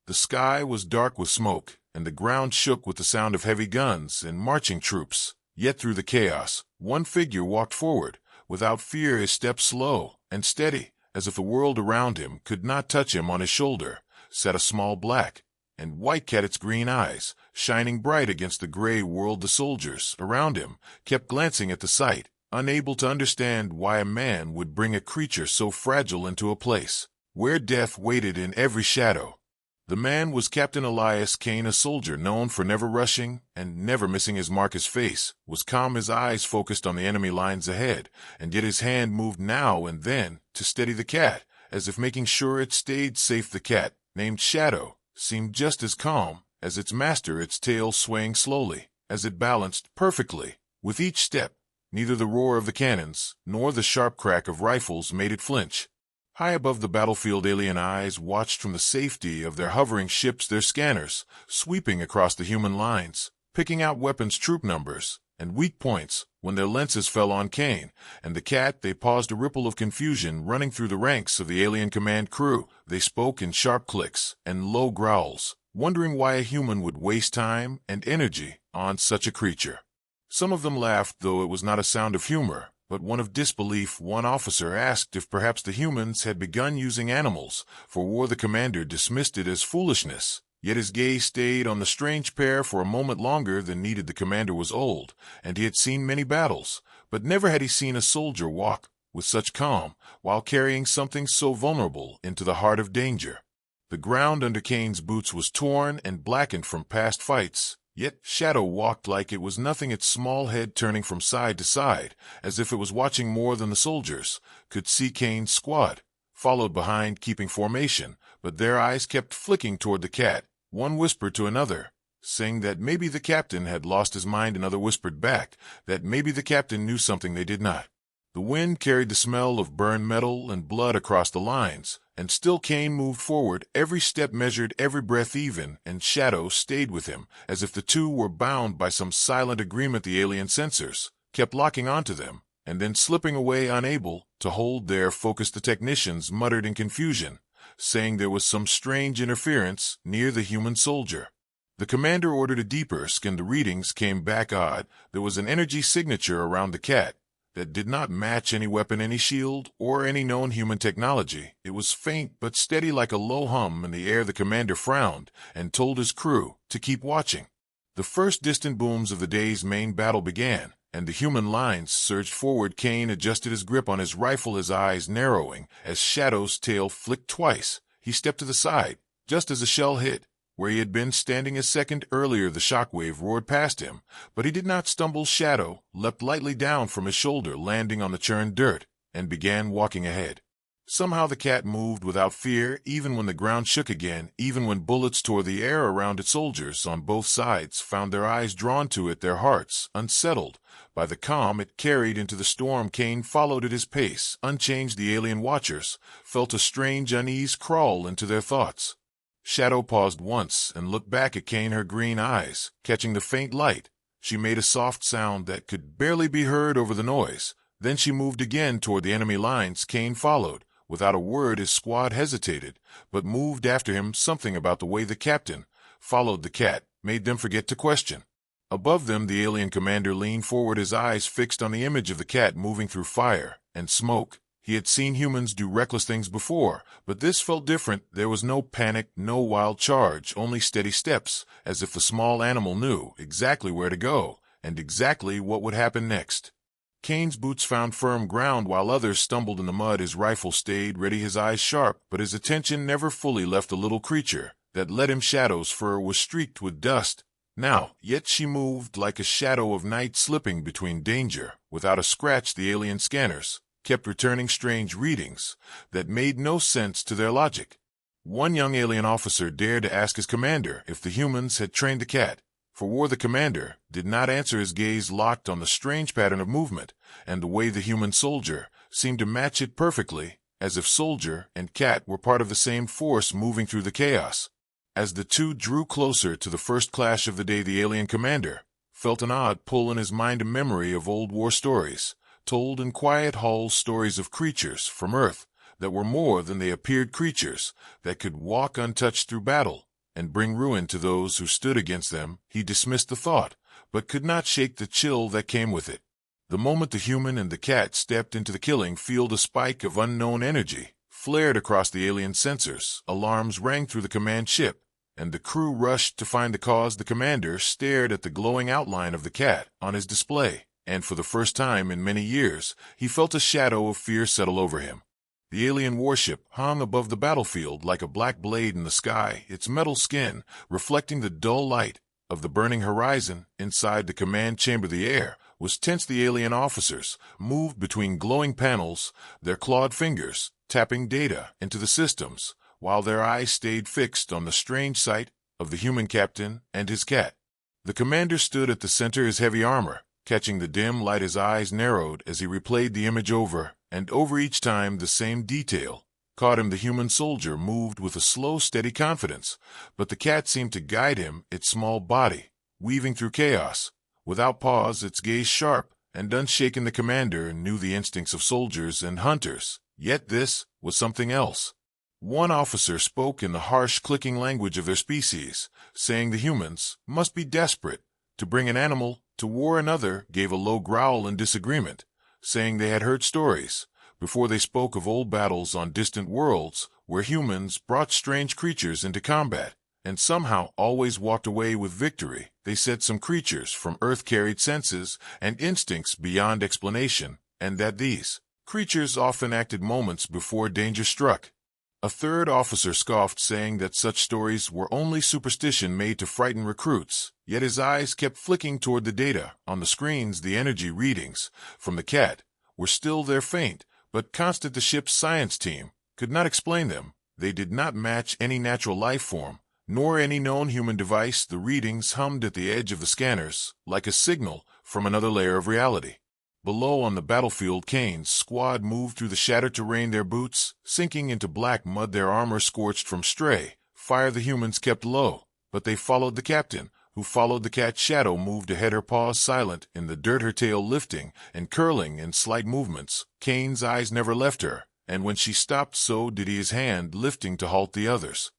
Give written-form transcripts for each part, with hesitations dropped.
The sky was dark with smoke, and the ground shook with the sound of heavy guns and marching troops. Yet through the chaos, one figure walked forward, without fear, his step slow and steady, as if the world around him could not touch him. On his shoulder sat a small black and white cat, its green eyes shining bright against the gray world. The soldiers around him kept glancing at the sight, unable to understand why a man would bring a creature so fragile into a place where death waited in every shadow. The man was Captain Elias Kane, a soldier known for never rushing and never missing his mark. His face was calm, his eyes focused on the enemy lines ahead, and yet his hand moved now and then to steady the cat, as if making sure it stayed safe. The cat, named Shadow, seemed just as calm as its master, its tail swaying slowly as it balanced perfectly with each step. Neither the roar of the cannons nor the sharp crack of rifles made it flinch. High above the battlefield, alien eyes watched from the safety of their hovering ships, their scanners sweeping across the human lines, picking out weapons, troop numbers, and weak points. When their lenses fell on Kane and the cat, they paused, a ripple of confusion running through the ranks of the alien command crew. They spoke in sharp clicks and low growls, wondering why a human would waste time and energy on such a creature. Some of them laughed, though it was not a sound of humor, but one of disbelief. One officer asked if perhaps the humans had begun using animals for war. The commander dismissed it as foolishness, yet his gaze stayed on the strange pair for a moment longer than needed. The commander was old, and he had seen many battles, but never had he seen a soldier walk with such calm while carrying something so vulnerable into the heart of danger. The ground under Kane's boots was torn and blackened from past fights, yet Shadow walked like it was nothing, its small head turning from side to side, as if it was watching more than the soldiers could see. Kane's squad followed behind, keeping formation, but their eyes kept flicking toward the cat. One whispered to another, saying that maybe the captain had lost his mind. Another whispered back that maybe the captain knew something they did not. The wind carried the smell of burned metal and blood across the lines, and still Kane moved forward, every step measured, every breath even, and Shadow stayed with him, as if the two were bound by some silent agreement. The alien sensors kept locking onto them, and then slipping away, unable to hold their focus. The technicians muttered in confusion, saying there was some strange interference near the human soldier. The commander ordered a deeper scan. The readings came back odd. There was an energy signature around the cat that did not match any weapon, any shield, or any known human technology. It was faint but steady, like a low hum in the air. The commander frowned and told his crew to keep watching. The first distant booms of the day's main battle began, and the human lines surged forward. Kane adjusted his grip on his rifle, his eyes narrowing as Shadow's tail flicked twice. He stepped to the side, just as a shell hit where he had been standing a second earlier. The shockwave roared past him, but he did not stumble. Shadow leapt lightly down from his shoulder, landing on the churned dirt, and began walking ahead. Somehow the cat moved without fear, even when the ground shook again, even when bullets tore the air around it. Soldiers on both sides found their eyes drawn to it, their hearts unsettled by the calm it carried into the storm. Kane followed at his pace, unchanged. The alien watchers felt a strange unease crawl into their thoughts. Shadow paused once and looked back at Kane, her green eyes catching the faint light. She made a soft sound that could barely be heard over the noise. Then she moved again toward the enemy lines. Kane followed. Without a word, his squad hesitated, but moved after him. Something about the way the captain followed the cat made them forget to question. Above them, the alien commander leaned forward, his eyes fixed on the image of the cat moving through fire and smoke. He had seen humans do reckless things before, but this felt different. There was no panic, no wild charge, only steady steps, as if the small animal knew exactly where to go and exactly what would happen next. Kane's boots found firm ground while others stumbled in the mud. His rifle stayed ready, his eyes sharp, but his attention never fully left the little creature that led him. Shadow's fur was streaked with dust now, yet she moved like a shadow of night, slipping between danger without a scratch. The alien scanners kept returning strange readings that made no sense to their logic. One young alien officer dared to ask his commander if the humans had trained the cat for war. The commander did not answer, his gaze locked on the strange pattern of movement and the way the human soldier seemed to match it perfectly, as if soldier and cat were part of the same force moving through the chaos. As the two drew closer to the first clash of the day, the alien commander felt an odd pull in his mind, a memory of old war stories told in quiet halls, stories of creatures from Earth that were more than they appeared, creatures that could walk untouched through battle, and bring ruin to those who stood against them, he dismissed the thought, but could not shake the chill that came with it. The moment the human and the cat stepped into the killing field, a spike of unknown energy flared across the alien sensors, alarms rang through the command ship, and the crew rushed to find the cause. The commander stared at the glowing outline of the cat on his display, and for the first time in many years, he felt a shadow of fear settle over him. The alien warship hung above the battlefield like a black blade in the sky, its metal skin reflecting the dull light of the burning horizon. Inside the command chamber, the air was tense. The alien officers moved between glowing panels, their clawed fingers tapping data into the systems, while their eyes stayed fixed on the strange sight of the human captain and his cat. The commander stood at the center, his heavy armor catching the dim light. His eyes narrowed as he replayed the image over and over. Each time the same detail caught him. The human soldier moved with a slow, steady confidence, but the cat seemed to guide him, its small body weaving through chaos without pause, its gaze sharp and unshaken. The commander knew the instincts of soldiers and hunters, yet this was something else. One officer spoke in the harsh, clicking language of their species, saying the humans must be desperate to bring an animal to war. Another gave a low growl in disagreement, saying they had heard stories before. They spoke of old battles on distant worlds where humans brought strange creatures into combat and somehow always walked away with victory. They said some creatures from Earth carried senses and instincts beyond explanation, and that these creatures often acted moments before danger struck. A third officer scoffed, saying that such stories were only superstition made to frighten recruits, yet his eyes kept flicking toward the data on the screens. The energy readings from the cat were still there, faint but constant. The ship's science team could not explain them. They did not match any natural life form, nor any known human device. The readings hummed at the edge of the scanners, like a signal from another layer of reality. Below on the battlefield, Kane's squad moved through the shattered terrain, their boots sinking into black mud, their armor scorched from stray fire. The humans kept low, but they followed the captain, who followed the cat's shadow, moved ahead, her paws silent in the dirt, her tail lifting and curling in slight movements. Kane's eyes never left her, and when she stopped, so did he, his hand lifting to halt the others.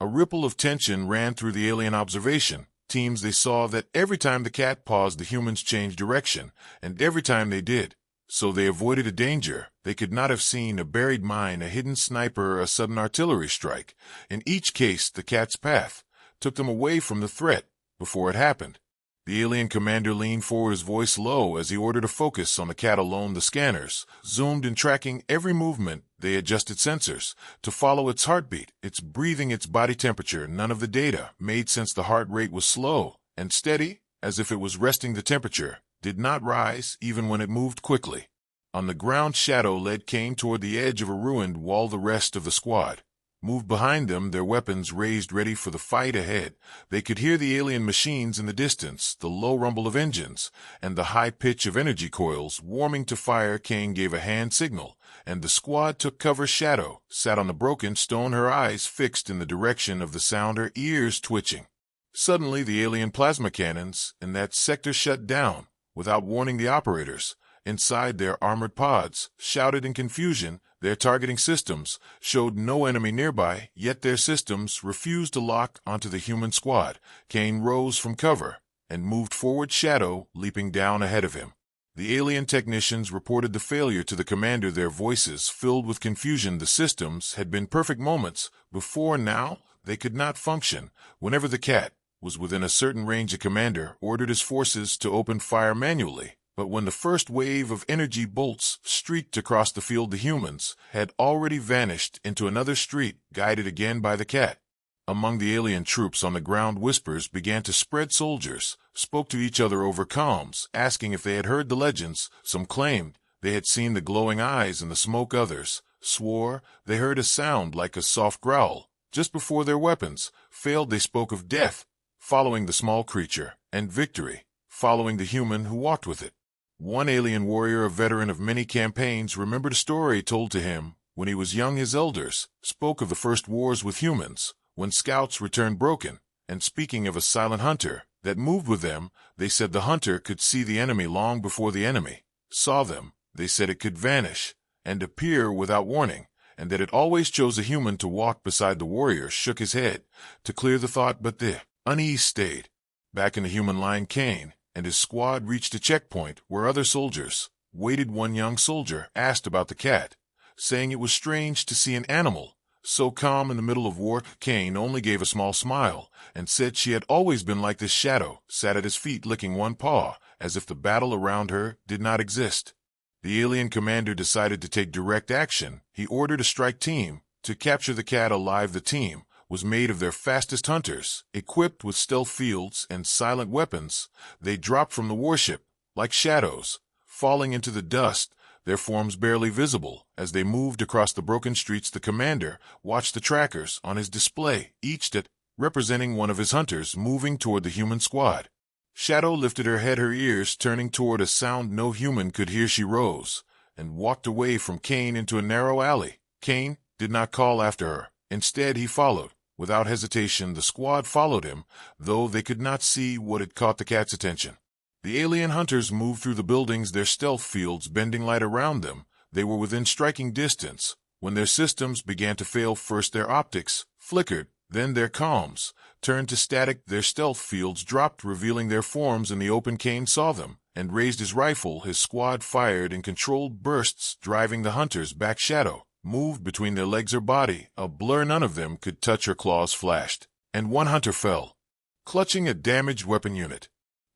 A ripple of tension ran through the alien observation teams. They saw that every time the cat paused, the humans changed direction, and every time they did so, they avoided a danger. They could not have seen: a buried mine, a hidden sniper, a sudden artillery strike. In each case, the cat's path took them away from the threat before it happened. The alien commander leaned forward, his voice low, as he ordered a focus on the cat alone. The scanners zoomed in, tracking every movement. They adjusted sensors to follow its heartbeat, its breathing, its body temperature. None of the data made sense. The heart rate was slow and steady, as if it was resting. The temperature did not rise, even when it moved quickly. On the ground, Shadow led Kane toward the edge of a ruined wall. The rest of the squad moved behind them, their weapons raised, ready for the fight ahead. They could hear the alien machines in the distance, the low rumble of engines, and the high pitch of energy coils warming to fire. Kane gave a hand signal, and the squad took cover. Shadow sat on the broken stone, her eyes fixed in the direction of the sound, her ears twitching. Suddenly, the alien plasma cannons in that sector shut down, without warning. The operators inside their armored pods shouted in confusion. Their targeting systems showed no enemy nearby, yet their systems refused to lock onto the human squad. Kane rose from cover and moved forward, Shadow leaping down ahead of him. The alien technicians reported the failure to the commander, their voices filled with confusion. The systems had been perfect moments before, now they could not function. Whenever the cat was within a certain range, the commander ordered his forces to open fire manually. But when the first wave of energy bolts streaked across the field, the humans had already vanished into another street, guided again by the cat. Among the alien troops on the ground, whispers began to spread. Soldiers spoke to each other over comms, asking if they had heard the legends. Some claimed they had seen the glowing eyes in the smoke. Others swore they heard a sound like a soft growl just before their weapons failed. They spoke of death following the small creature and victory following the human who walked with it. One alien warrior, a veteran of many campaigns, remembered a story told to him when he was young. His elders spoke of the first wars with humans, when scouts returned broken, and speaking of a silent hunter that moved with them, they said the hunter could see the enemy long before the enemy saw them. They said it could vanish and appear without warning, and that it always chose a human to walk beside the warrior shook his head to clear the thought, but the unease stayed. Back in the human line, Kane and his squad reached a checkpoint where other soldiers waited. One young soldier asked about the cat, saying it was strange to see an animal so calm in the middle of war. Kane only gave a small smile and said she had always been like this. Shadow sat at his feet licking one paw as if the battle around her did not exist. The alien commander decided to take direct action. He ordered a strike team to capture the cat alive. The team was made of their fastest hunters, equipped with stealth fields and silent weapons. They dropped from the warship like shadows, falling into the dust, their forms barely visible. As they moved across the broken streets, the commander watched the trackers on his display, each representing one of his hunters moving toward the human squad. Shadow lifted her head, her ears turning toward a sound no human could hear. She rose and walked away from Kane into a narrow alley. Kane did not call after her. Instead, he followed. Without hesitation, the squad followed him, though they could not see what had caught the cat's attention. The alien hunters moved through the buildings, their stealth fields bending light around them. They were within striking distance when their systems began to fail. First their optics flickered, then their comms turned to static. Their stealth fields dropped, revealing their forms in the open. Kane saw them and raised his rifle. His squad fired in controlled bursts, driving the hunters back. Shadow moved between their legs or body, a blur. None of them could touch her. Claws flashed, and one hunter fell, clutching a damaged weapon unit.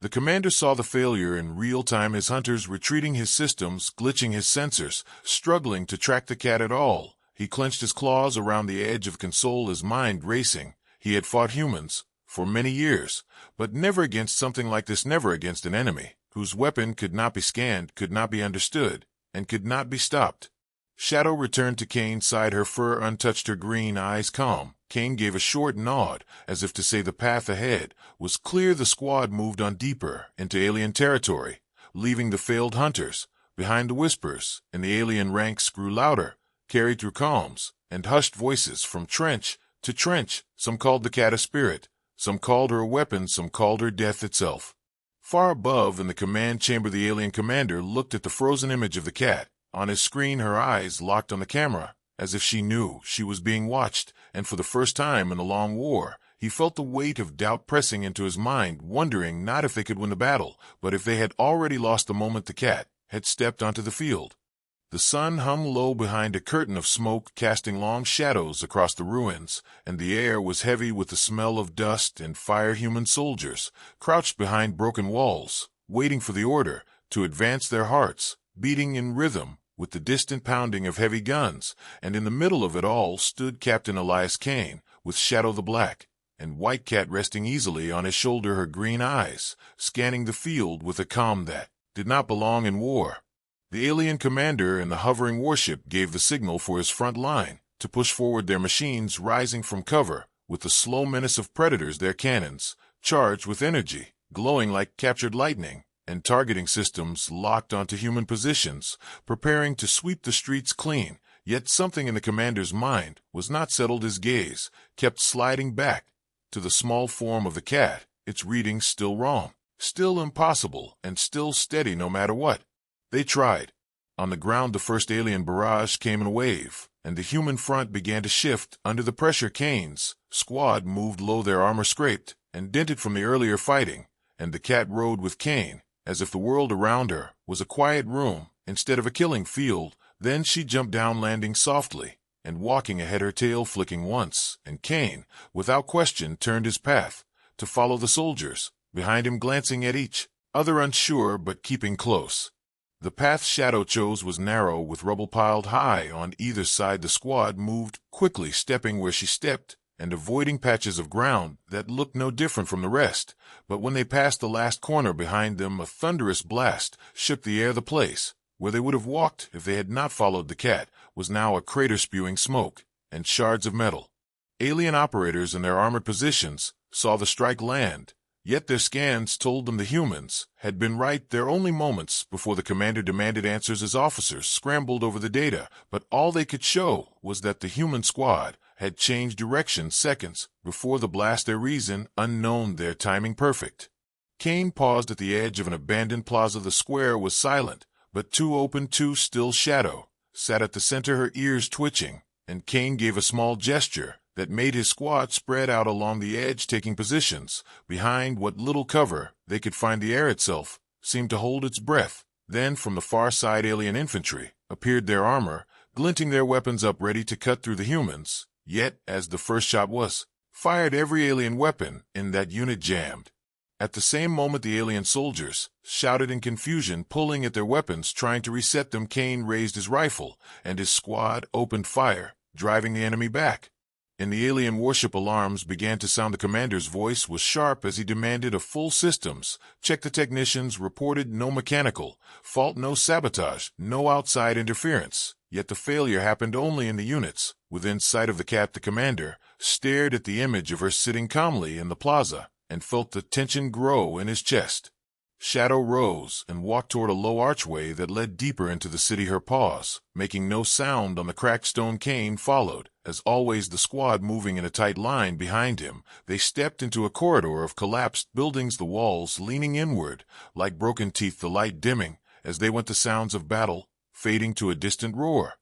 The commander saw the failure in real time, his hunters retreating, his systems glitching, his sensors struggling to track the cat at all. He clenched his claws around the edge of console, his mind racing. He had fought humans for many years, but never against something like this, never against an enemy whose weapon could not be scanned, could not be understood, and could not be stopped. Shadow returned to Kane's side, her fur untouched, her green eyes calm. Kane gave a short nod, as if to say the path ahead was clear. The squad moved on deeper into alien territory, leaving the failed hunters behind. The whispers in the alien ranks grew louder, carried through comms and hushed voices from trench to trench. Some called the cat a spirit, some called her a weapon, some called her death itself. Far above, in the command chamber, the alien commander looked at the frozen image of the cat. On his screen, her eyes locked on the camera, as if she knew she was being watched, and for the first time in the long war, he felt the weight of doubt pressing into his mind, wondering not if they could win the battle, but if they had already lost the moment the cat had stepped onto the field. The sun hung low behind a curtain of smoke, casting long shadows across the ruins, and the air was heavy with the smell of dust and fire. Human soldiers crouched behind broken walls, waiting for the order to advance, their hearts beating in rhythm with the distant pounding of heavy guns, and in the middle of it all stood Captain Elias Kane, with Shadow the Black and White Cat resting easily on his shoulder, her green eyes scanning the field with a calm that did not belong in war. The alien commander in the hovering warship gave the signal for his front line to push forward, their machines rising from cover with the slow menace of predators, their cannons charged with energy, glowing like captured lightning, and targeting systems locked onto human positions, preparing to sweep the streets clean. Yet something in the commander's mind was not settled. His gaze kept sliding back to the small form of the cat, its readings still wrong, still impossible, and still steady no matter what. They tried. On the ground, the first alien barrage came in a wave, and the human front began to shift under the pressure. Kane's squad moved low, their armor scraped and dented from the earlier fighting, and the cat rode with Kane, as if the world around her was a quiet room instead of a killing field. Then she jumped down, landing softly and walking ahead, her tail flicking once, and Kane, without question, turned his path to follow the soldiers behind him, glancing at each other, unsure but keeping close. The path Shadow chose was narrow, with rubble piled high on either side. The squad moved quickly, stepping where she stepped and avoiding patches of ground that looked no different from the rest. But when they passed the last corner behind them, a thunderous blast shook the air. The place where they would have walked if they had not followed the cat was now a crater spewing smoke and shards of metal. Alien operators in their armored positions saw the strike land, yet their scans told them the humans had been right. There only moments before the commander demanded answers as officers scrambled over the data, but all they could show was that the human squad had changed direction seconds before the blast, their reason unknown, their timing perfect. Kane paused at the edge of an abandoned plaza. The square was silent, but too open, too still. Shadow sat at the center, her ears twitching and Kane gave a small gesture that made his squad spread out along the edge, taking positions behind what little cover they could find. The air itself seemed to hold its breath. Then from the far side, alien infantry appeared, their armor glinting, their weapons up, ready to cut through the humans. Yet, as the first shot was fired, every alien weapon in that unit jammed. At the same moment, the alien soldiers shouted in confusion, pulling at their weapons, trying to reset them. Kane raised his rifle, and his squad opened fire, driving the enemy back. And the alien warship alarms began to sound. The commander's voice was sharp as he demanded a full systems check. The technicians reported no mechanical fault, no sabotage, no outside interference. Yet the failure happened only in the units within sight of the cat. The commander stared at the image of her sitting calmly in the plaza and felt the tension grow in his chest. Shadow rose and walked toward a low archway that led deeper into the city, her paws making no sound on the cracked stone. Kane followed, as always, the squad moving in a tight line behind him. They stepped into a corridor of collapsed buildings, the walls leaning inward like broken teeth, the light dimming as they went, the sounds of battle fading to a distant roar.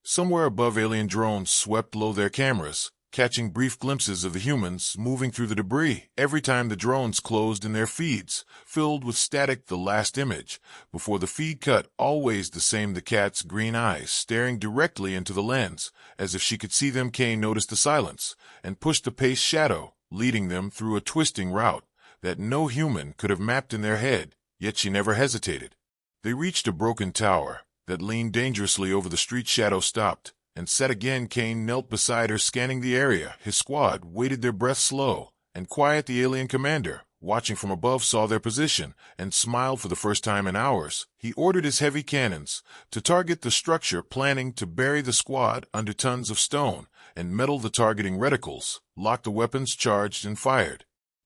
Somewhere above, alien drones swept low, their cameras catching brief glimpses of the humans moving through the debris. Every time the drones closed in, their feeds filled with static. The last image before the feed cut, always the same, the cat's green eyes staring directly into the lens as if she could see them. Kane noticed the silence and pushed the pace, Shadow leading them through a twisting route that no human could have mapped in their head. Yet she never hesitated. They reached a broken tower that leaned dangerously over the street. Shadow stopped and sat again. Kane knelt beside her, scanning the area. His squad waited, their breath slow and quiet. The alien commander, watching from above, saw their position and smiled for the first time in hours. He ordered his heavy cannons to target the structure, planning to bury the squad under tons of stone and metal. The targeting reticles locked, the weapons charged and fired.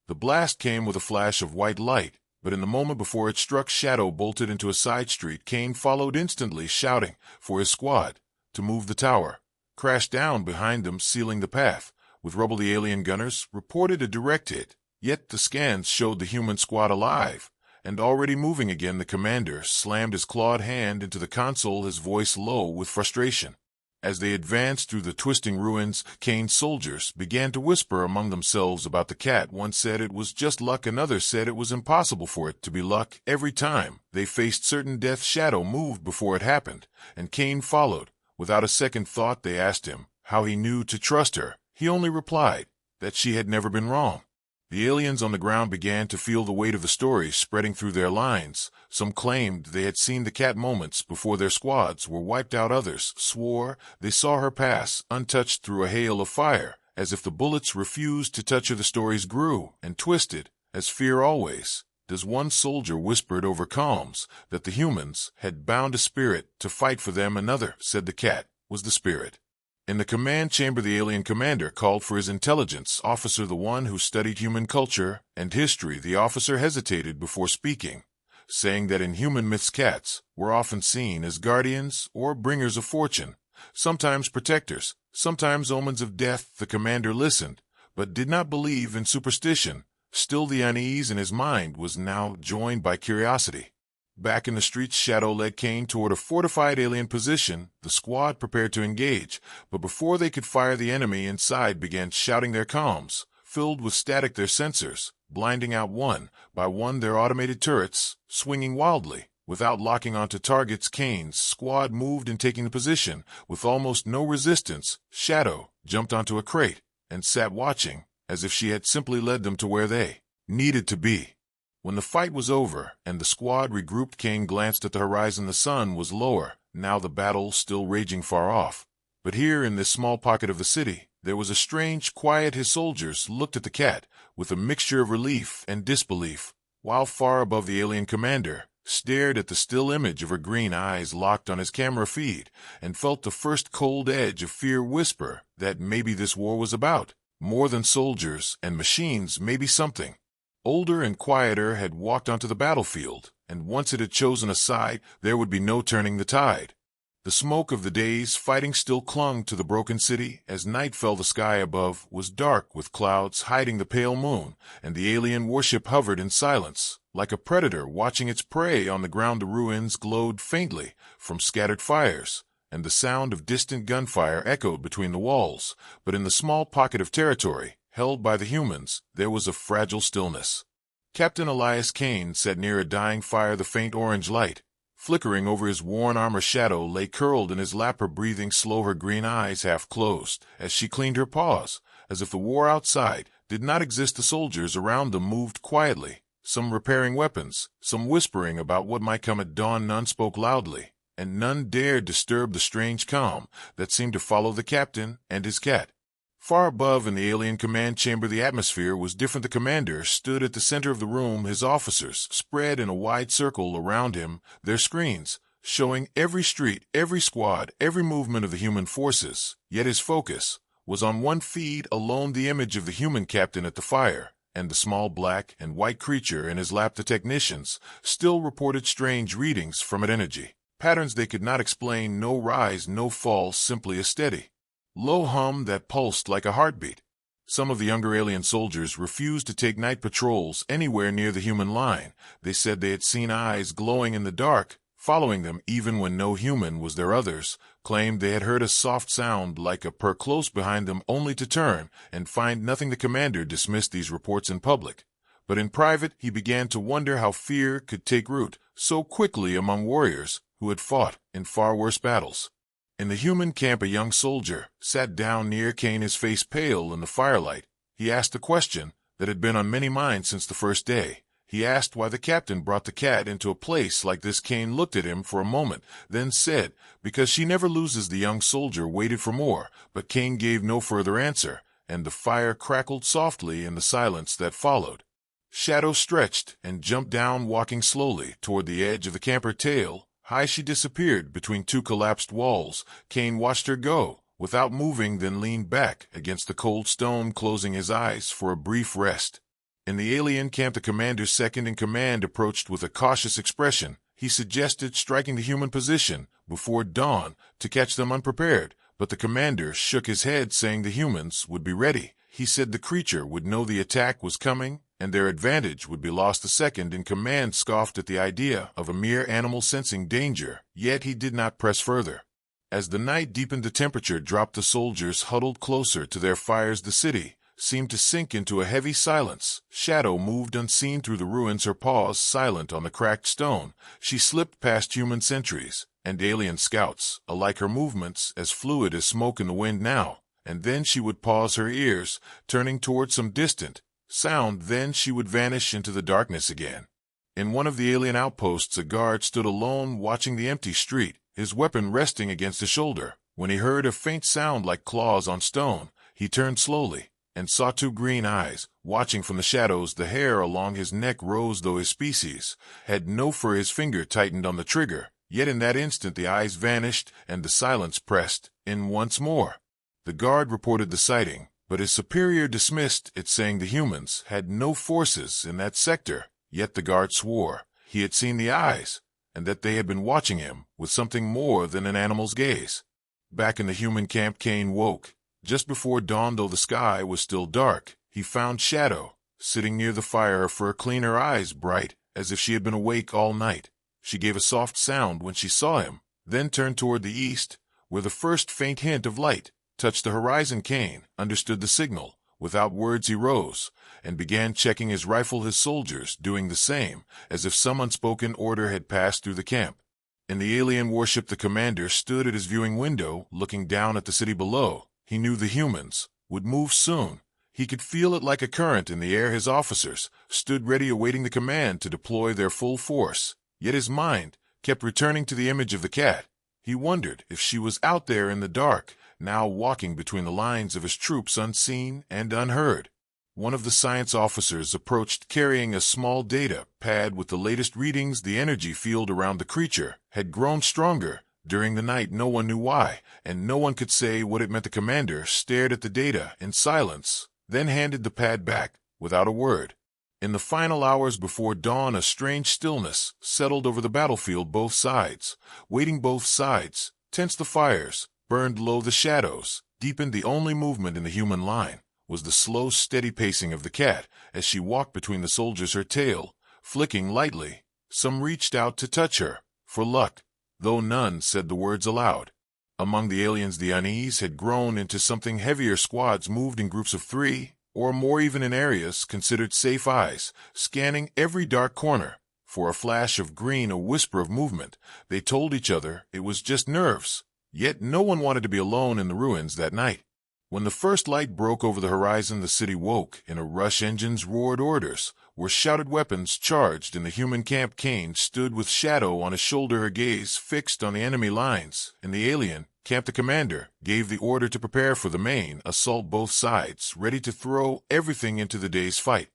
The blast came with a flash of white light, but in the moment before it struck, Shadow bolted into a side street. Kane followed instantly, shouting for his squad to move. The tower crashed down behind them, sealing the path with rubble. The alien gunners reported a direct hit, yet the scans showed the human squad alive and already moving again. The commander slammed his clawed hand into the console, his voice low with frustration. As they advanced through the twisting ruins, Kane's soldiers began to whisper among themselves about the cat. One said it was just luck, another said it was impossible for it to be luck. Every time they faced certain death, Shadow moved before it happened, and Kane followed. Without a second thought, they asked him how he knew to trust her. He only replied that she had never been wrong. The aliens on the ground began to feel the weight of the story spreading through their lines. Some claimed they had seen the cat moments before their squads were wiped out. Others swore they saw her pass untouched through a hail of fire, as if the bullets refused to touch her. The stories grew and twisted, as fear always does. One soldier whispered over comms that the humans had bound a spirit to fight for them. Another said the cat was the spirit. In the command chamber, the alien commander called for his intelligence officer, the one who studied human culture and history. The officer hesitated before speaking, saying that in human myths, cats were often seen as guardians or bringers of fortune, sometimes protectors, sometimes omens of death. The commander listened, but did not believe in superstition. Still, the unease in his mind was now joined by curiosity. Back in the streets, Shadow led Kane toward a fortified alien position. The squad prepared to engage, but before they could fire, the enemy inside began shouting, their comms filled with static, their sensors blinding out one by one, their automated turrets swinging wildly. Without locking onto targets, Kane's squad moved in, taking the position with almost no resistance. Shadow jumped onto a crate and sat watching, as if she had simply led them to where they needed to be. When the fight was over and the squad regrouped, Kane glanced at the horizon. The sun was lower, now the battle still raging far off. But here in this small pocket of the city, there was a strange quiet. His soldiers looked at the cat with a mixture of relief and disbelief, while far above, the alien commander stared at the still image of her green eyes locked on his camera feed and felt the first cold edge of fear whisper that maybe this war was about more than soldiers and machines. Maybe something older and quieter had walked onto the battlefield, and once it had chosen a side, there would be no turning the tide. The smoke of the day's fighting still clung to the broken city. As night fell, the sky above was dark with clouds hiding the pale moon, and the alien warship hovered in silence, like a predator watching its prey on the ground. The ruins glowed faintly from scattered fires, and the sound of distant gunfire echoed between the walls, but in the small pocket of territory held by the humans, there was a fragile stillness. Captain Elias Kane sat near a dying fire, the faint orange light flickering over his worn armor. Shadow lay curled in his lap, her breathing slow, her green eyes half closed, as she cleaned her paws, as if the war outside did not exist. The soldiers around them moved quietly, some repairing weapons, some whispering about what might come at dawn. None spoke loudly, and none dared disturb the strange calm that seemed to follow the captain and his cat. Far above in the alien command chamber, the atmosphere was different. The commander stood at the center of the room, his officers spread in a wide circle around him, their screens showing every street, every squad, every movement of the human forces. Yet his focus was on one feed alone, the image of the human captain at the fire, and the small black and white creature in his lap. The technicians still reported strange readings from it, energy patterns they could not explain, no rise, no fall, simply a steady, low hum that pulsed like a heartbeat. Some of the younger alien soldiers refused to take night patrols anywhere near the human line. They said they had seen eyes glowing in the dark, following them even when no human was there. Others claimed they had heard a soft sound like a purr close behind them, only to turn and find nothing. The commander dismissed these reports in public, but in private he began to wonder how fear could take root so quickly among warriors who had fought in far worse battles. In the human camp, a young soldier sat down near Kane, his face pale in the firelight. He asked a question that had been on many minds since the first day. He asked why the captain brought the cat into a place like this. Kane looked at him for a moment, then said, "Because she never loses." The young soldier waited for more, but Kane gave no further answer, and the fire crackled softly in the silence that followed. Shadow stretched and jumped down, walking slowly toward the edge of the camp. Her tail high, she disappeared between two collapsed walls. Kane watched her go, without moving, then leaned back against the cold stone, closing his eyes for a brief rest. In the alien camp, the commander's second in command approached with a cautious expression. He suggested striking the human position before dawn to catch them unprepared, but the commander shook his head, saying the humans would be ready. He said the creature would know the attack was coming, and their advantage would be lost. The second in command scoffed at the idea of a mere animal sensing danger, yet he did not press further. As the night deepened, the temperature dropped. The soldiers huddled closer to their fires. The city seemed to sink into a heavy silence. Shadow moved unseen through the ruins, her paws silent on the cracked stone. She slipped past human sentries and alien scouts, alike, her movements as fluid as smoke in the wind now. And then she would pause, her ears turning toward some distant sound. Then she would vanish into the darkness again. In one of the alien outposts, a guard stood alone, watching the empty street, his weapon resting against his shoulder. When he heard a faint sound like claws on stone, he turned slowly and saw two green eyes watching from the shadows. The hair along his neck rose, though his species had no fur. His finger tightened on the trigger, yet in that instant the eyes vanished and the silence pressed in once more. The guard reported the sighting, but his superior dismissed it, saying the humans had no forces in that sector. Yet the guard swore he had seen the eyes, and that they had been watching him with something more than an animal's gaze. Back in the human camp, Kane woke just before dawn. Though the sky was still dark, he found Shadow sitting near the fire, her fur clean, her eyes bright, as if she had been awake all night. She gave a soft sound when she saw him, then turned toward the east, where the first faint hint of light touched the horizon. Kane understood the signal. Without words, he rose and began checking his rifle, his soldiers doing the same, as if some unspoken order had passed through the camp. In the alien warship, the commander stood at his viewing window, looking down at the city below. He knew the humans would move soon. He could feel it like a current in the air. His officers stood ready, awaiting the command to deploy their full force. Yet his mind kept returning to the image of the cat. He wondered if she was out there in the dark, now walking between the lines of his troops, unseen and unheard. One of the science officers approached, carrying a small data pad with the latest readings. The energy field around the creature had grown stronger during the night. No one knew why, and no one could say what it meant. The commander stared at the data in silence, then handed the pad back without a word. In the final hours before dawn, a strange stillness settled over the battlefield. Both sides tensed. The fires burned low, the shadows deepened. The only movement in the human line was the slow, steady pacing of the cat as she walked between the soldiers, her tail flicking lightly. Some reached out to touch her for luck, though none said the words aloud. Among the aliens, the unease had grown into something heavier. Squads moved in groups of 3 or more, even in areas considered safe. Eyes scanning every dark corner. For a flash of green, a whisper of movement, they told each other it was just nerves. Yet no one wanted to be alone in the ruins that night. When the first light broke over the horizon, the city woke. In a rush, engines roared, orders were shouted, weapons charged. In the human camp, Kane stood with Shadow on his shoulder, her gaze fixed on the enemy lines. In the alien camp, the commander gave the order to prepare for the main assault, both sides ready to throw everything into the day's fight.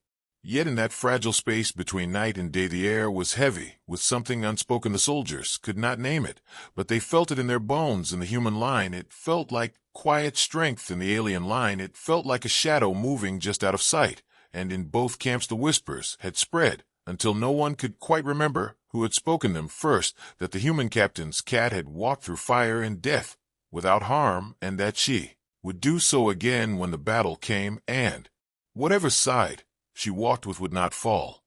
Yet in that fragile space between night and day, the air was heavy with something unspoken. The soldiers could not name it, but they felt it in their bones. In the human line, it felt like quiet strength. In the alien line, it felt like a shadow moving just out of sight. And in both camps, the whispers had spread until no one could quite remember who had spoken them first, that the human captain's cat had walked through fire and death without harm, and that she would do so again when the battle came, and whatever side she walked with would not fall.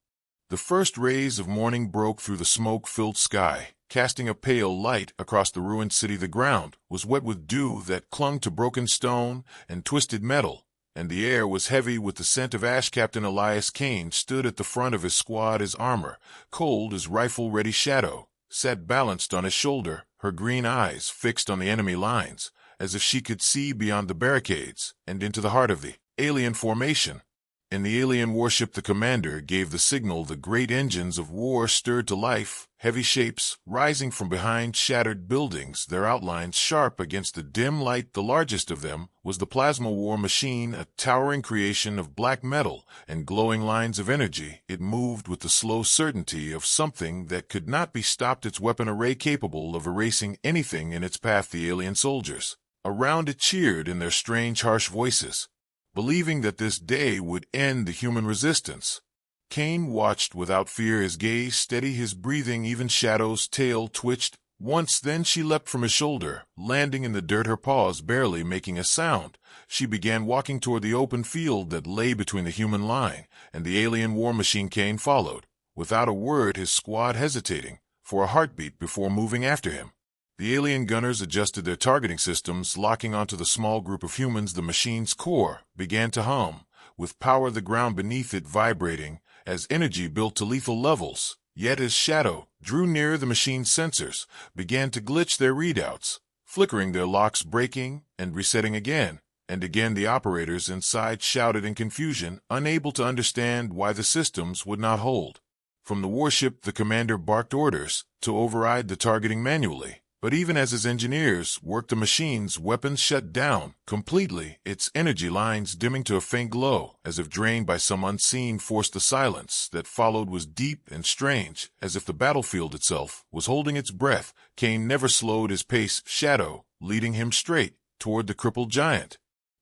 The first rays of morning broke through the smoke-filled sky, casting a pale light across the ruined city. The ground was wet with dew that clung to broken stone and twisted metal, and the air was heavy with the scent of ash. Captain Elias Kane stood at the front of his squad, his armor cold, his rifle ready. Shadow sat balanced on his shoulder, her green eyes fixed on the enemy lines, as if she could see beyond the barricades and into the heart of the alien formation. In the alien warship, the commander gave the signal. The great engines of war stirred to life, heavy shapes rising from behind shattered buildings, their outlines sharp against the dim light. The largest of them was the plasma war machine, a towering creation of black metal and glowing lines of energy. It moved with the slow certainty of something that could not be stopped, its weapon array capable of erasing anything in its path. The alien soldiers around it cheered in their strange, harsh voices, believing that this day would end the human resistance. Kane watched without fear, his gaze steady, his breathing even. Shadow's tail twitched once, then she leapt from his shoulder, landing in the dirt, her paws barely making a sound. She began walking toward the open field that lay between the human line and the alien war machine. Kane followed, without a word, his squad hesitating for a heartbeat before moving after him. The alien gunners adjusted their targeting systems, locking onto the small group of humans. The machine's core began to hum with power, the ground beneath it vibrating as energy built to lethal levels. Yet as Shadow drew near, the machine's sensors began to glitch, their readouts flickering, their locks breaking and resetting again and again. The operators inside shouted in confusion, unable to understand why the systems would not hold. From the warship, the commander barked orders to override the targeting manually. But even as his engineers worked, the machine's weapons shut down completely, its energy lines dimming to a faint glow, as if drained by some unseen force. The silence that followed was deep and strange, as if the battlefield itself was holding its breath. Kane never slowed his pace, Shadow leading him straight toward the crippled giant.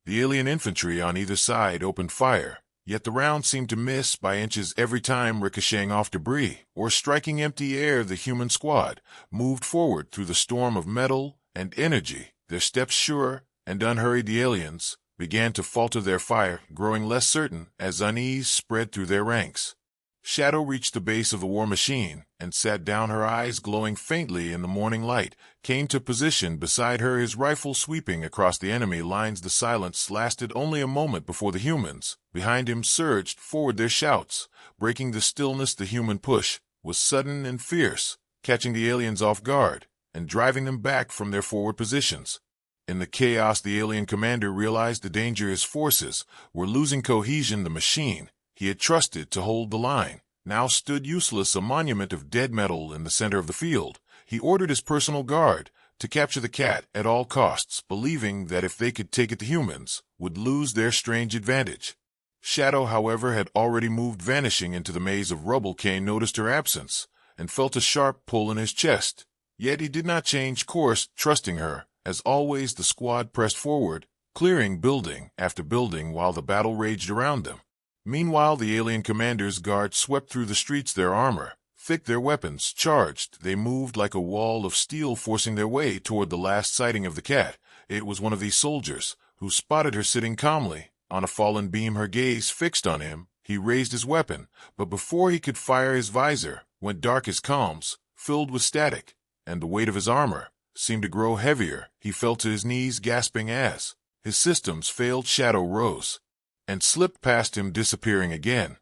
The alien infantry on either side opened fire, yet the round seemed to miss by inches every time, ricocheting off debris or striking empty air. The human squad moved forward through the storm of metal and energy, their steps sure and unhurried. The aliens began to falter, their fire growing less certain as unease spread through their ranks. Shadow reached the base of the war machine and sat down, her eyes glowing faintly in the morning light. Kane took position beside her, his rifle sweeping across the enemy lines. The silence lasted only a moment before the humans behind him surged forward, their shouts breaking the stillness. The human push was sudden and fierce, catching the aliens off guard and driving them back from their forward positions. In the chaos, the alien commander realized the danger. His forces were losing cohesion. The machine he had trusted to hold the line now stood useless, a monument of dead metal in the center of the field. He ordered his personal guard to capture the cat at all costs, believing that if they could take it, the humans would lose their strange advantage. Shadow, however, had already moved, vanishing into the maze of rubble. Kane noticed her absence and felt a sharp pull in his chest. Yet he did not change course, trusting her. As always, the squad pressed forward, clearing building after building while the battle raged around them. Meanwhile, the alien commander's guard swept through the streets, their armor thick, their weapons charged. They moved like a wall of steel, forcing their way toward the last sighting of the cat. It was one of these soldiers who spotted her sitting calmly on a fallen beam, her gaze fixed on him. He raised his weapon, but before he could fire, his visor went dark, his comms filled with static, and the weight of his armor seemed to grow heavier. He fell to his knees, gasping as his systems failed. Shadow rose and slipped past him, disappearing again.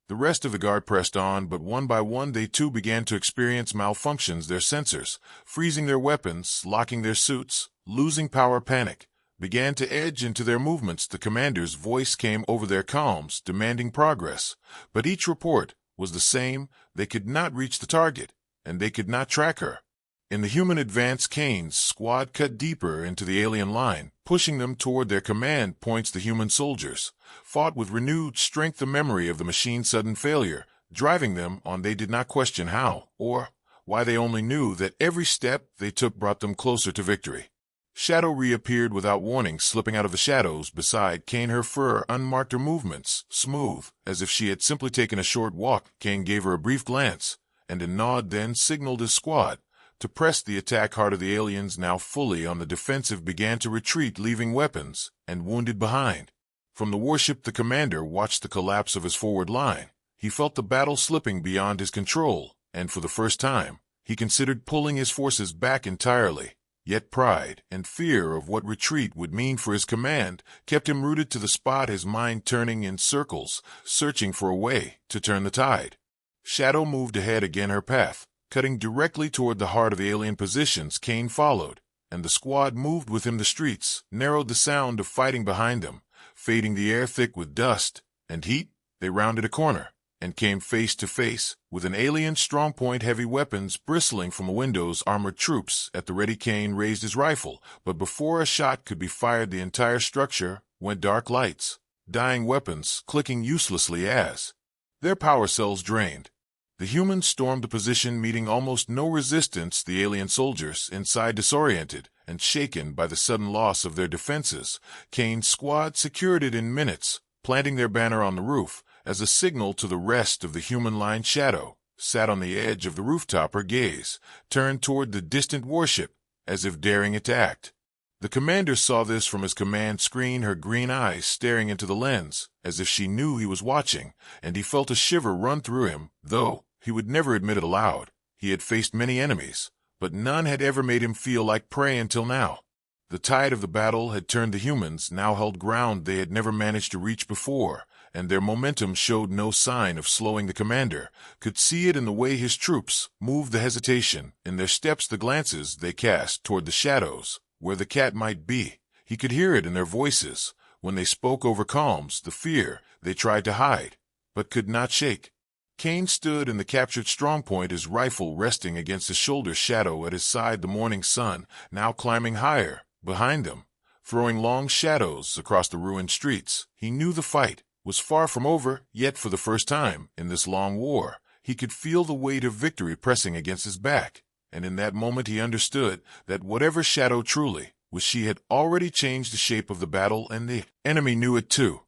The rest of the guard pressed on, but one by one they too began to experience malfunctions, their sensors, freezing their weapons, locking their suits, losing power. Panic began to edge into their movements. The commander's voice came over their comms, demanding progress, but each report was the same. They could not reach the target, and they could not track her. In the human advance, Kane's squad cut deeper into the alien line, pushing them toward their command points. The human soldiers fought with renewed strength, the memory of the machine's sudden failure driving them on. They did not question how or why, they only knew that every step they took brought them closer to victory. Shadow reappeared without warning, slipping out of the shadows beside Kane, her fur unmarked, her movements smooth, as if she had simply taken a short walk. Kane gave her a brief glance and a nod, then signaled his squad to press the attack harder. The aliens, now fully on the defensive, began to retreat, leaving weapons and wounded behind. From the warship, the commander watched the collapse of his forward line. He felt the battle slipping beyond his control, and for the first time, he considered pulling his forces back entirely. Yet pride and fear of what retreat would mean for his command kept him rooted to the spot, his mind turning in circles, searching for a way to turn the tide. Shadow moved ahead again, her path cutting directly toward the heart of the alien positions. Kane followed, and the squad moved with him. The streets narrowed, the sound of fighting behind them, fading, the air thick with dust and heat. They rounded a corner and came face to face with an alien strongpoint, heavy weapons bristling from the windows, armored troops at the ready. Kane raised his rifle, but before a shot could be fired, the entire structure went dark, lights, dying, weapons clicking uselessly as their power cells drained. The humans stormed the position, meeting almost no resistance. The alien soldiers inside, disoriented and shaken by the sudden loss of their defenses. Kane's squad secured it in minutes, planting their banner on the roof as a signal to the rest of the human line. Shadow sat on the edge of the rooftop, her gaze turned toward the distant warship, as if daring it to act. The commander saw this from his command screen, her green eyes staring into the lens, as if she knew he was watching, and he felt a shiver run through him. Though he would never admit it aloud, he had faced many enemies, but none had ever made him feel like prey until now. The tide of the battle had turned. The humans now held ground they had never managed to reach before, and their momentum showed no sign of slowing. The commander could see it in the way his troops moved, the hesitation in their steps, the glances they cast toward the shadows where the cat might be. He could hear it in their voices when they spoke over comms, the fear they tried to hide but could not shake. Kane stood in the captured strongpoint, his rifle resting against his shoulder, Shadow at his side, the morning sun now climbing higher behind them, throwing long shadows across the ruined streets. He knew the fight was far from over, yet for the first time in this long war, he could feel the weight of victory pressing against his back. And in that moment he understood that whatever Shadow truly was, she had already changed the shape of the battle, and the enemy knew it too.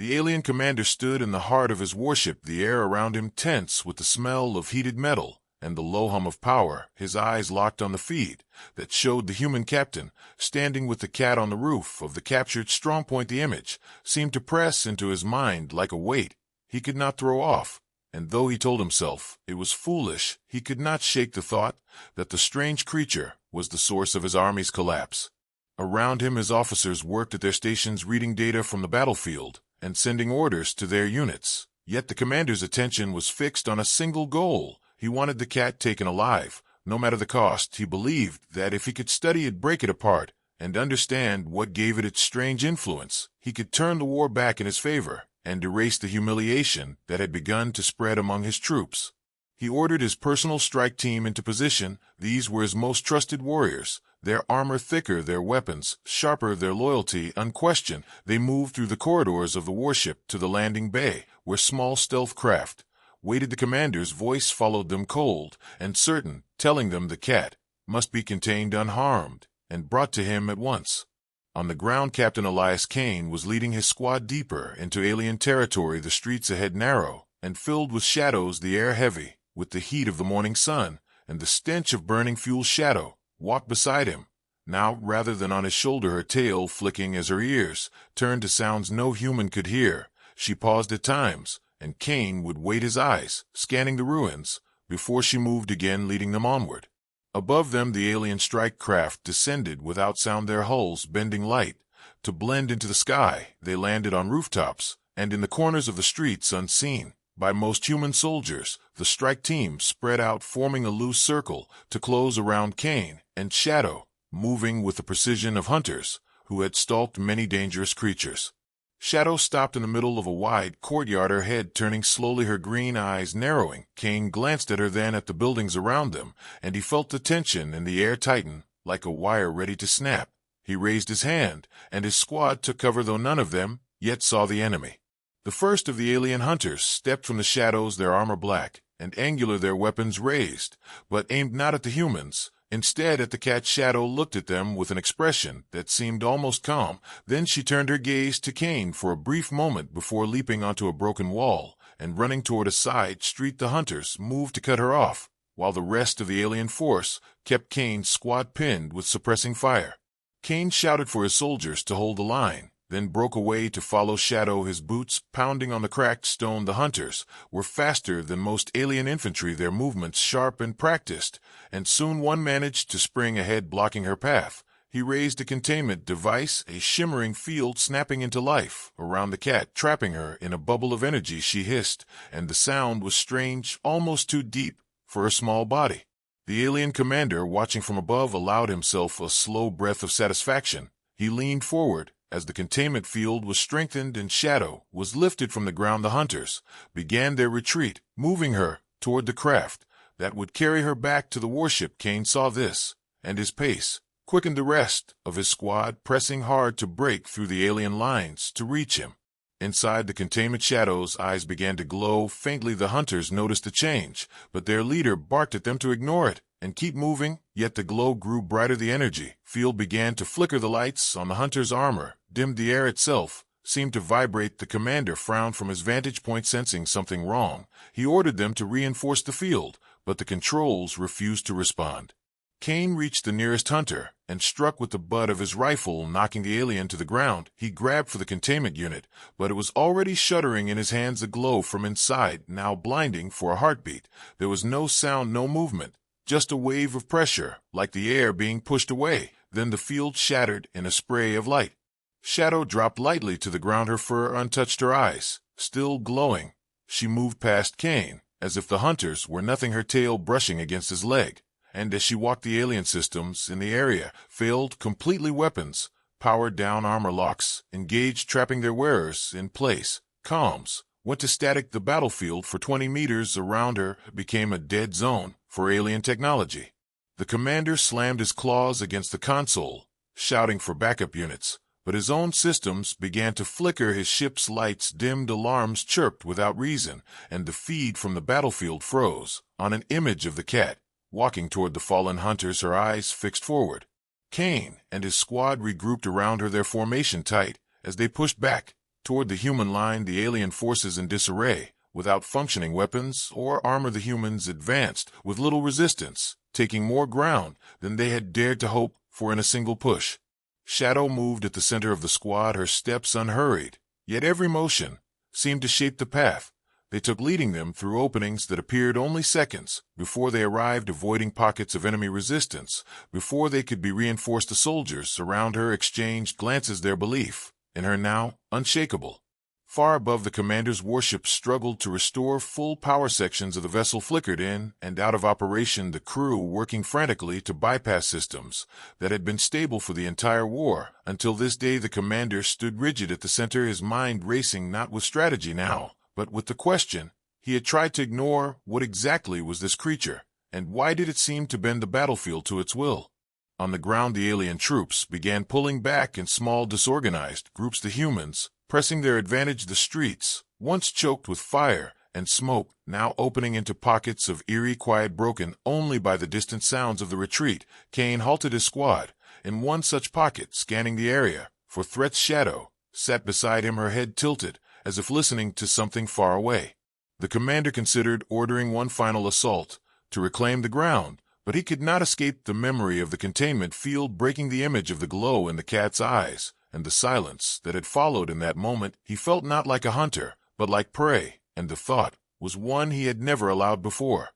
The alien commander stood in the heart of his warship, the air around him tense with the smell of heated metal and the low hum of power, his eyes locked on the feed that showed the human captain standing with the cat on the roof of the captured strongpoint. The image seemed to press into his mind like a weight he could not throw off. And though he told himself it was foolish, he could not shake the thought that the strange creature was the source of his army's collapse. Around him, his officers worked at their stations, reading data from the battlefield and sending orders to their units. Yet the commander's attention was fixed on a single goal. He wanted the cat taken alive, no matter the cost. He believed that if he could study it, break it apart, and understand what gave it its strange influence, he could turn the war back in his favor and erase the humiliation that had begun to spread among his troops. He ordered his personal strike team into position. These were his most trusted warriors, their armor thicker, their weapons sharper, their loyalty unquestioned. They moved through the corridors of the warship to the landing bay, where small stealth craft waited. The commander's voice followed them, cold and certain, telling them the cat must be contained unharmed and brought to him at once. On the ground, Captain Elias Kane was leading his squad deeper into alien territory, the streets ahead narrow and filled with shadows, the air heavy with the heat of the morning sun and the stench of burning fuel. Shadow walked beside him, now rather than on his shoulder, her tail flicking as her ears turned to sounds no human could hear. She paused at times, and Kane would wait, his eyes scanning the ruins before she moved again, leading them onward. Above them, the alien strike craft descended without sound, their hulls bending light. To blend into the sky, they landed on rooftops and in the corners of the streets unseen by most human soldiers. The strike team spread out, forming a loose circle to close around Kane and Shadow, moving with the precision of hunters who had stalked many dangerous creatures. Shadow stopped in the middle of a wide courtyard, her head turning slowly, her green eyes narrowing. Kane glanced at her, then at the buildings around them, and he felt the tension in the air tighten like a wire ready to snap. He raised his hand, and his squad took cover, though none of them yet saw the enemy. The first of the alien hunters stepped from the shadows, their armor black and angular, their weapons raised, but aimed not at the humans. Instead, at the cat. Shadow looked at them with an expression that seemed almost calm. Then she turned her gaze to Kane for a brief moment before leaping onto a broken wall and running toward a side street. The hunters moved to cut her off, while the rest of the alien force kept Kane's squad pinned with suppressing fire. Kane shouted for his soldiers to hold the line, then broke away to follow Shadow, his boots pounding on the cracked stone. The hunters were faster than most alien infantry, their movements sharp and practiced, and soon one managed to spring ahead, blocking her path. He raised a containment device, a shimmering field snapping into life around the cat, trapping her in a bubble of energy. She hissed, and the sound was strange, almost too deep for her small body. The alien commander, watching from above, allowed himself a slow breath of satisfaction. He leaned forward as the containment field was strengthened and Shadow was lifted from the ground. The hunters began their retreat, moving her toward the craft that would carry her back to the warship. Kane saw this, and his pace quickened, the rest of his squad pressing hard to break through the alien lines to reach him. Inside the containment, Shadow's eyes began to glow faintly. The hunters noticed the change, but their leader barked at them to ignore it and keep moving. Yet the glow grew brighter, the energy field began to flicker, the lights on the hunter's armor dimmed, the air itself seemed to vibrate. The commander frowned from his vantage point, sensing something wrong. He ordered them to reinforce the field, but the controls refused to respond. Kane reached the nearest hunter and struck with the butt of his rifle, knocking the alien to the ground. He grabbed for the containment unit, but it was already shuddering in his hands, the glow from inside now blinding for a heartbeat. There was no sound, no movement, just a wave of pressure, like the air being pushed away. Then the field shattered in a spray of light. Shadow dropped lightly to the ground, her fur untouched, her eyes still glowing. She moved past Kane, as if the hunters were nothing, her tail brushing against his leg. And as she walked, the alien systems in the area failed completely. Weapons powered down, armor locks engaged, trapping their wearers in place. Comms went to static. The battlefield for 20 meters around her became a dead zone for alien technology. The commander slammed his claws against the console, shouting for backup units, but his own systems began to flicker. His ship's lights dimmed, alarms chirped without reason, and the feed from the battlefield froze on an image of the cat walking toward the fallen hunters, her eyes fixed forward. Kane and his squad regrouped around her, their formation tight, as they pushed back toward the human line, the alien forces in disarray. Without functioning weapons or armor, the humans advanced with little resistance, taking more ground than they had dared to hope for in a single push. Shadow moved at the center of the squad, her steps unhurried, yet every motion seemed to shape the path they took, leading them through openings that appeared only seconds before they arrived, avoiding pockets of enemy resistance. Before they could be reinforced, the soldiers around her exchanged glances, their belief in her now unshakable. Far above, the commander's warship struggled to restore full power. Sections of the vessel flickered in and out of operation, the crew working frantically to bypass systems that had been stable for the entire war. Until this day, the commander stood rigid at the center, his mind racing not with strategy now, but with the question he had tried to ignore: what exactly was this creature, and why did it seem to bend the battlefield to its will? On the ground, the alien troops began pulling back in small, disorganized groups, the humans pressing their advantage. The streets, once choked with fire and smoke, now opening into pockets of eerie quiet, broken only by the distant sounds of the retreat. Kane halted his squad in one such pocket, scanning the area for threats. Shadow sat beside him, her head tilted, as if listening to something far away. The commander considered ordering one final assault to reclaim the ground, but he could not escape the memory of the containment field breaking, the image of the glow in the cat's eyes, and the silence that had followed in that moment. He felt not like a hunter, but like prey, and the thought was one he had never allowed before.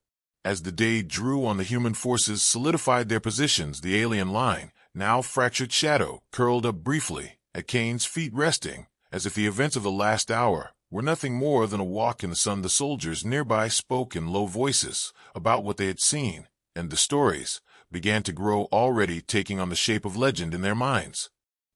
As the day drew on, the human forces solidified their positions. The alien line, now fractured shadow, curled up briefly at Kane's feet, resting, as if the events of the last hour were nothing more than a walk in the sun. The soldiers nearby spoke in low voices about what they had seen, and the stories began to grow, already taking on the shape of legend in their minds.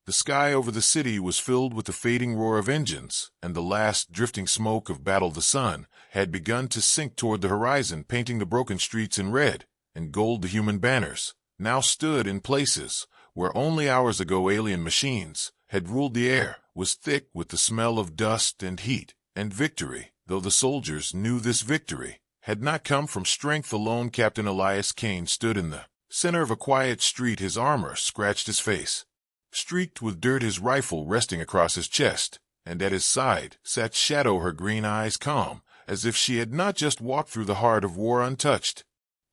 The sky over the city was filled with the fading roar of engines, and the last drifting smoke of battle. The sun had begun to sink toward the horizon, painting the broken streets in red and gold. The human banners now stood in places where only hours ago alien machines had ruled. The air was thick with the smell of dust and heat and victory, though the soldiers knew this victory had not come from strength alone. Captain Elias Kane stood in the center of a quiet street. His armor scratched his face, streaked with dirt, his rifle resting across his chest, and at his side sat Shadow, her green eyes calm, as if she had not just walked through the heart of war untouched.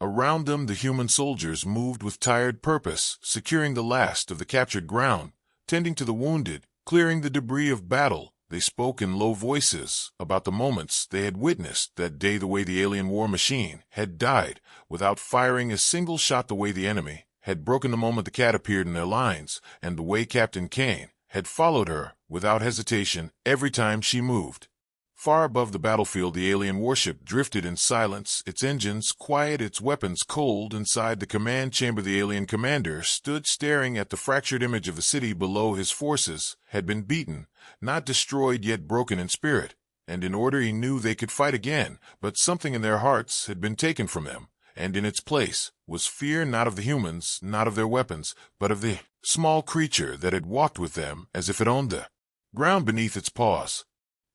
Around them the human soldiers moved with tired purpose, securing the last of the captured ground, tending to the wounded, clearing the debris of battle. They spoke in low voices about the moments they had witnessed that day, the way the alien war machine had died without firing a single shot, the way the enemy had broken the moment the cat appeared in their lines, and the way Captain Kane had followed her without hesitation every time she moved. Far above the battlefield, the alien warship drifted in silence, its engines quiet, its weapons cold. Inside the command chamber, the alien commander stood staring at the fractured image of the city below. His forces had been beaten, not destroyed, yet broken in spirit and in order. He knew they could fight again, but something in their hearts had been taken from them, and in its place was fear, not of the humans, not of their weapons, but of the small creature that had walked with them as if it owned the ground beneath its paws.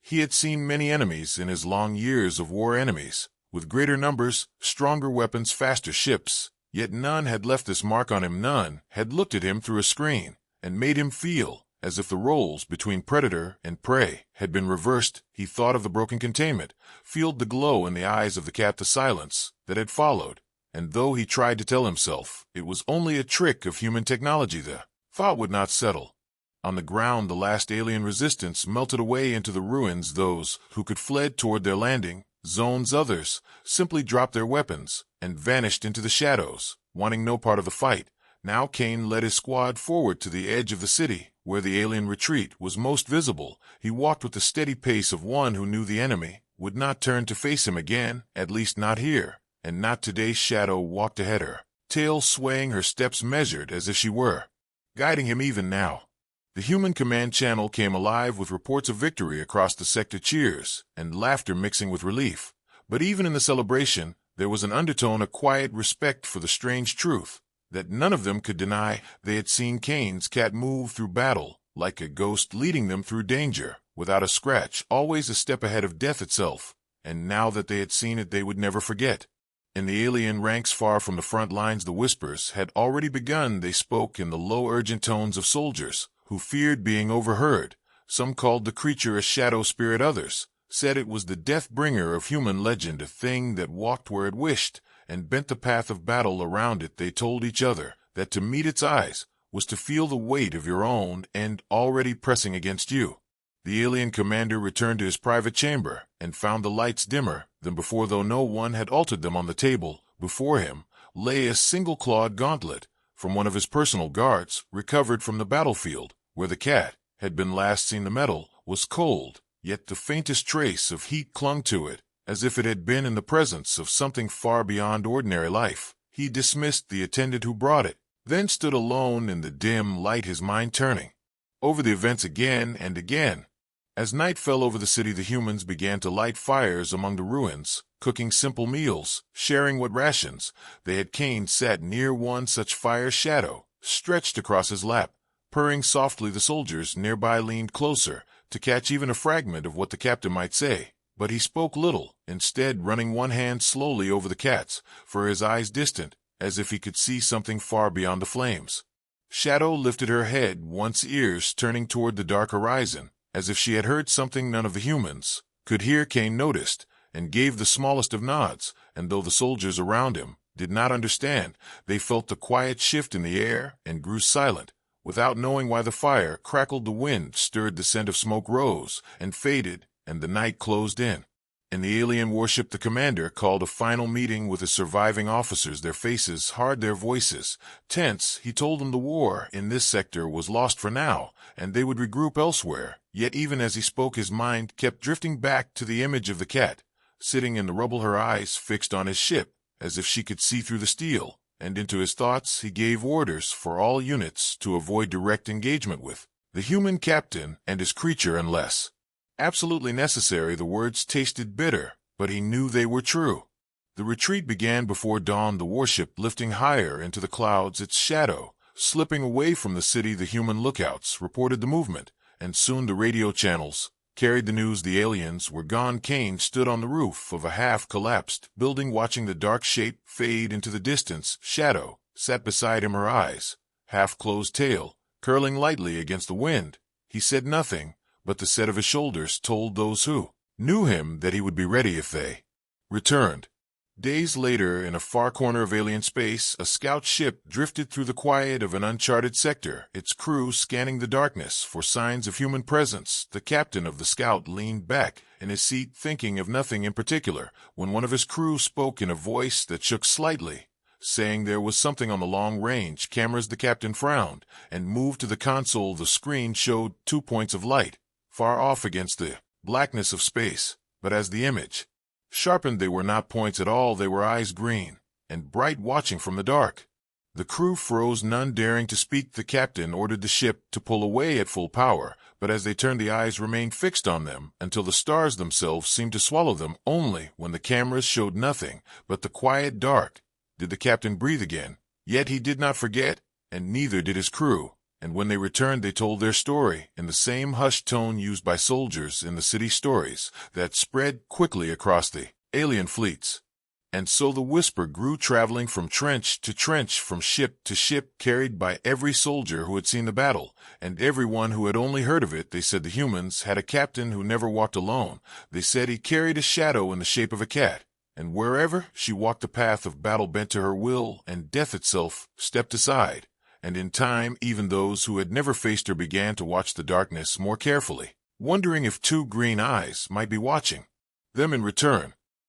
He had seen many enemies in his long years of war, enemies with greater numbers, stronger weapons, faster ships, yet none had left this mark on him. None had looked at him through a screen and made him feel as if the roles between predator and prey had been reversed. He thought of the broken containment, felt the glow in the eyes of the cat, the silence that had followed, and though he tried to tell himself it was only a trick of human technology, the thought would not settle. On the ground, the last alien resistance melted away into the ruins. Those who could fled toward their landing zones, others simply dropped their weapons and vanished into the shadows, wanting no part of the fight. Now Kane led his squad forward to the edge of the city, where the alien retreat was most visible. He walked with the steady pace of one who knew the enemy would not turn to face him again, at least not here, and not today. Shadow walked ahead, her tail swaying, her steps measured as if she were guiding him even now. The human command channel came alive with reports of victory across the sector, cheers and laughter mixing with relief. But even in the celebration, there was an undertone, a quiet respect for the strange truth that none of them could deny. They had seen Kane's cat move through battle like a ghost, leading them through danger without a scratch, always a step ahead of death itself. And now that they had seen it, they would never forget. In the alien ranks far from the front lines, the whispers had already begun. They spoke in the low, urgent tones of soldiers who feared being overheard. Some called the creature a shadow spirit, others said it was the death bringer of human legend, a thing that walked where it wished and bent the path of battle around it. They told each other that to meet its eyes was to feel the weight of your own end already pressing against you. The alien commander returned to his private chamber and found the lights dimmer than before, though no one had altered them. On the table before him lay a single clawed gauntlet from one of his personal guards, recovered from the battlefield where the cat had been last seen. The metal was cold, yet the faintest trace of heat clung to it, as if it had been in the presence of something far beyond ordinary life. He dismissed the attendant who brought it, then stood alone in the dim light, his mind turning over the events again and again. As night fell over the city, the humans began to light fires among the ruins, cooking simple meals, sharing what rations they had. Kane sat near one such fire, Shadow stretched across his lap, purring softly. The soldiers nearby leaned closer to catch even a fragment of what the captain might say, but he spoke little, instead running one hand slowly over the cat's fur, his eyes distant, as if he could see something far beyond the flames. Shadow lifted her head, once ears turning toward the dark horizon, as if she had heard something none of the humans could hear. Kane noticed and gave the smallest of nods, and though the soldiers around him did not understand, they felt the quiet shift in the air and grew silent. Without knowing why, the fire crackled, the wind stirred, the scent of smoke rose and faded, and the night closed in. and the alien warship the commander called a final meeting with his surviving officers, their faces hard, their voices tense. He told them the war in this sector was lost for now, and they would regroup elsewhere. Yet even as he spoke, his mind kept drifting back to the image of the cat, sitting in the rubble, her eyes fixed on his ship, as if she could see through the steel. And into his thoughts he gave orders for all units to avoid direct engagement with the human captain and his creature unless absolutely necessary. The words tasted bitter, but he knew they were true. The retreat began before dawn, the warship lifting higher into the clouds, its shadow slipping away from the city. The human lookouts reported the movement, and soon the radio channels carried the news. The aliens were gone. Kane stood on the roof of a half-collapsed building, watching the dark shape fade into the distance. Shadow sat beside him, her eyes half-closed, tail curling lightly against the wind. He said nothing, but the set of his shoulders told those who knew him that he would be ready if they returned. Days later, in a far corner of alien space, a scout ship drifted through the quiet of an uncharted sector, its crew scanning the darkness for signs of human presence. The captain of the scout leaned back in his seat, thinking of nothing in particular, when one of his crew spoke in a voice that shook slightly, saying there was something on the long-range cameras. The captain frowned and moved to the console. The screen showed 2 points of light, far off against the blackness of space, but as the image sharpened, they were not points at all. They were eyes, green and bright, watching from the dark. The crew froze, none daring to speak. The captain ordered the ship to pull away at full power, but as they turned, the eyes remained fixed on them until the stars themselves seemed to swallow them. Only when the cameras showed nothing but the quiet dark did the captain breathe again. Yet he did not forget, and neither did his crew. And when they returned, they told their story in the same hushed tone used by soldiers in the city stories that spread quickly across the alien fleets. And so the whisper grew, traveling from trench to trench, from ship to ship, carried by every soldier who had seen the battle, and everyone who had only heard of it. They said the humans had a captain who never walked alone. They said he carried a shadow in the shape of a cat, and wherever she walked, the path of battle bent to her will, and death itself stepped aside. And in time, even those who had never faced her began to watch the darkness more carefully, wondering if 2 green eyes might be watching them in return.